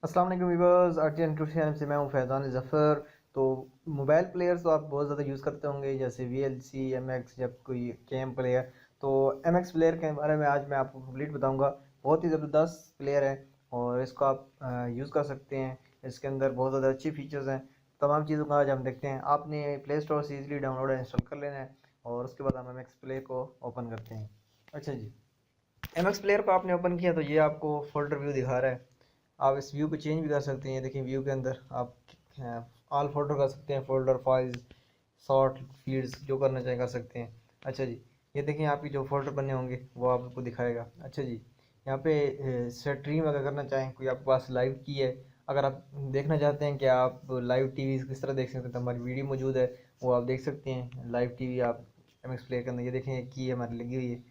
अस्सलाम वालेकुम viewers, RTN tuition channel से मैं हूं फैज़ान ज़फ़र। तो मोबाइल प्लेयर्स तो आप बहुत ज़्यादा यूज़ करते होंगे, जैसे वीएलसी, एमएक्स या कोई गेम प्लेयर। तो एमएक्स प्लेयर के बारे में आज मैं आपको कंप्लीट बताऊंगा। बहुत ही ज़बरदस्त प्लेयर है और इसको आप यूज़ कर सकते हैं। इसके अंदर बहुत ज़्यादा अच्छी फीचर्स हैं। तमाम चीज़ों का आज हम देखते हैं। आपने प्ले स्टोर से ईज़िली डाउनलोड इंस्टॉल कर लेना है और उसके बाद हम एमएक्स प्लेयर को ओपन करते हैं। अच्छा जी, एमएक्स प्लेयर को आपने ओपन किया तो ये आपको फोल्डर व्यू दिखा रहा है। आप इस व्यू को चेंज भी कर सकते हैं। देखिए व्यू के अंदर आप ऑल फोल्डर कर सकते हैं, फोल्डर, फाइल्स, सॉर्ट, फील्ड्स, जो करना चाहें कर सकते हैं। अच्छा जी, ये देखें आपकी जो फोल्डर बने होंगे वो आपको दिखाएगा। अच्छा जी, यहाँ पे स्ट्रीम अगर करना चाहें, कोई आपके पास लाइव की है, अगर आप देखना चाहते हैं कि आप लाइव टीवी किस तरह देख सकते हैं तो हमारी वीडियो मौजूद है, वो आप देख सकते हैं। लाइव टीवी आप एमएक्स प्लेयर के अंदर, ये देखें की है हमारी लगी हुई है,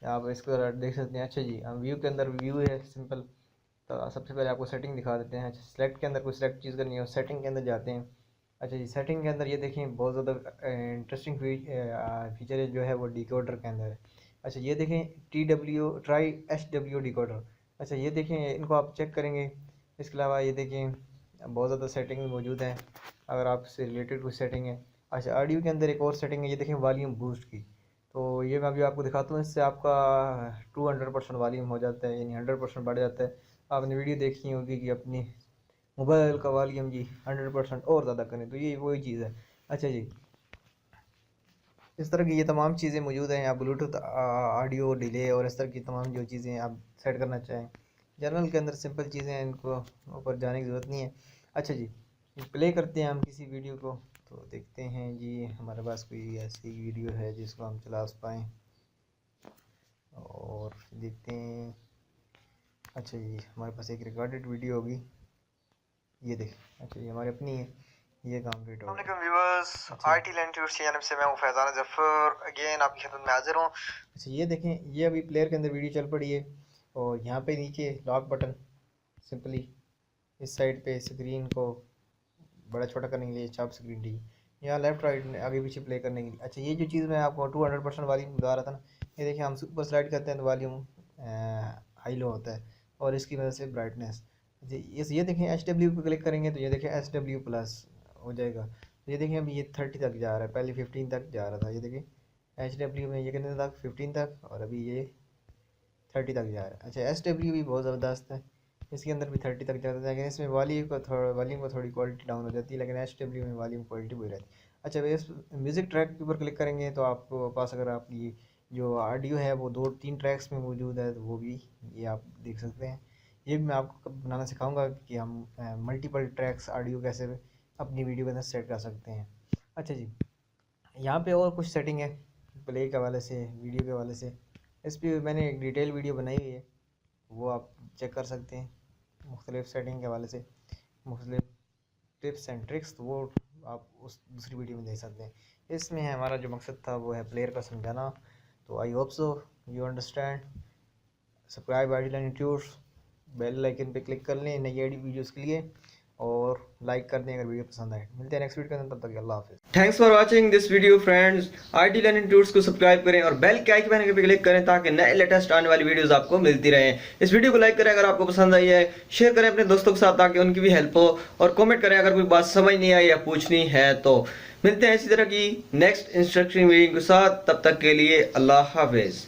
आप इसको देख सकते हैं। अच्छा जी, व्यू के अंदर व्यू है सिंपल। तो सबसे पहले आपको सेटिंग दिखा देते हैं। अच्छा, सेलेक्ट के अंदर कोई सेलेक्ट चीज़ करनी है, सेटिंग के अंदर जाते हैं। अच्छा जी, सेटिंग के अंदर ये देखें बहुत ज़्यादा इंटरेस्टिंग फीचर है जो है वो डिकोडर के अंदर है। अच्छा ये देखें ट्राई HW डिकोडर। अच्छा ये देखें, इनको आप चेक करेंगे। इसके अलावा ये देखें बहुत ज़्यादा सेटिंग मौजूद हैं अगर आपसे रिलेटेड कुछ सेटिंग है। अच्छा, ऑडियो के अंदर एक और सेटिंग है, ये देखें वॉल्यूम बूस्ट की। तो ये मैं अभी आपको दिखाता हूँ। इससे आपका 200% वॉल्यूम हो जाता है, यानी 100% बढ़ जाता है। आपने वीडियो देखी होगी कि अपनी मोबाइल का वॉल्यूम जी 100% और ज़्यादा करें, तो ये वही चीज़ है। अच्छा जी, इस तरह की ये तमाम चीज़ें मौजूद हैं। आप ब्लूटूथ ऑडियो डिले और इस तरह की तमाम जो चीज़ें आप सेट करना चाहें, जनरल के अंदर सिंपल चीज़ें हैं, इनको ऊपर जाने की ज़रूरत नहीं है। अच्छा जी, प्ले करते हैं हम किसी वीडियो को, तो देखते हैं जी हमारे पास कोई ऐसी वीडियो है जिसको हम चला पाएँ और देखते हैं। अच्छा जी, हमारे पास एक रिकॉर्डेड वीडियो होगी, ये देखें। अच्छा ये हमारी अपनी है, ये कंप्लीट हो गया। व्यूअर्स, आईटी लैंड ट्यूर्स चैनल से मैं हूं फैज़ान ज़फ़र, अगेन आपकी खिदमत में हाजिर हूं। अच्छा ये देखें, ये अभी प्लेयर के अंदर वीडियो चल पड़ी है और यहाँ पे नीचे लॉक बटन, सिंपली इस साइड पे स्क्रीन को बड़ा छोटा करने के लिए चाप स्क्रीन डी, यहाँ लेफ्ट राइट आगे पीछे प्ले करने के लिए। अच्छा ये जो चीज़ मैं आपको 200% वॉल्यूम बता रहा था ना, ये देखिए हम ऊपर स्लाइड करते हैं तो वॉल्यूम हाई लो होता है और इसकी वजह से ब्राइटनेस। ये देखें HW पे क्लिक करेंगे तो ये देखें HW+ हो जाएगा। तो ये देखें अभी ये 30 तक जा रहा है, पहले 15 तक जा रहा था। ये देखें HW में ये कितने तक, 15 तक, और अभी ये 30 तक जा रहा है। अच्छा SW भी बहुत ज़बरदस्त है, इसके अंदर भी 30 तक जाता है, लेकिन इसमें वॉल्यूम को थोड़ी क्वालिटी डाउन हो जाती है, लेकिन HW में वॉल्यूम क्वालिटी भी रहती है। अच्छा इस म्यूज़िक ट्रैक के ऊपर क्लिक करेंगे तो आपको पास अगर आपकी जो ऑडियो है वो 2-3 ट्रैक्स में मौजूद है तो वो भी ये आप देख सकते हैं। ये भी मैं आपको बनाना सिखाऊंगा कि हम मल्टीपल ट्रैक्स ऑडियो कैसे अपनी वीडियो के अंदर सेट कर सकते हैं। अच्छा जी, यहाँ पे और कुछ सेटिंग है प्ले के हवाले से, वीडियो के हवाले से। इस पर मैंने एक डिटेल वीडियो बनाई हुई है, वो आप चेक कर सकते हैं। मुख्तलिफ़ सेटिंग के हवाले से मुख्तलिफ़ टिप्स एंड ट्रिक्स, तो वो आप उस दूसरी वीडियो में देख सकते हैं। इसमें हमारा जो मकसद था वो है प्लेयर का समझाना। तो I hope so you understand. Subscribe ID Tuts, bell icon पे क्लिक कर लें नई आईडी वीडियोस के लिए और लाइक कर दें अगर वीडियो पसंद आए। मिलते हैं नेक्स्ट वीडियो के अंदर, तब तक अल्लाह हाफिज़। Thanks for watching this video friends. IT learning tools को सब्सक्राइब करें और बेल के आइकन पे क्लिक करें ताकि नए लेटेस्ट आने वाली वीडियोस आपको मिलती रहें। इस वीडियो को लाइक करें अगर आपको पसंद आई है, शेयर करें अपने दोस्तों के साथ ताकि उनकी भी हेल्प हो, और कमेंट करें अगर कोई बात समझ नहीं आई या पूछनी है तो। मिलते हैं इसी तरह की नेक्स्ट इंस्ट्रक्शन वीडियो के साथ, तब तक के लिए अल्लाह हाफिज़।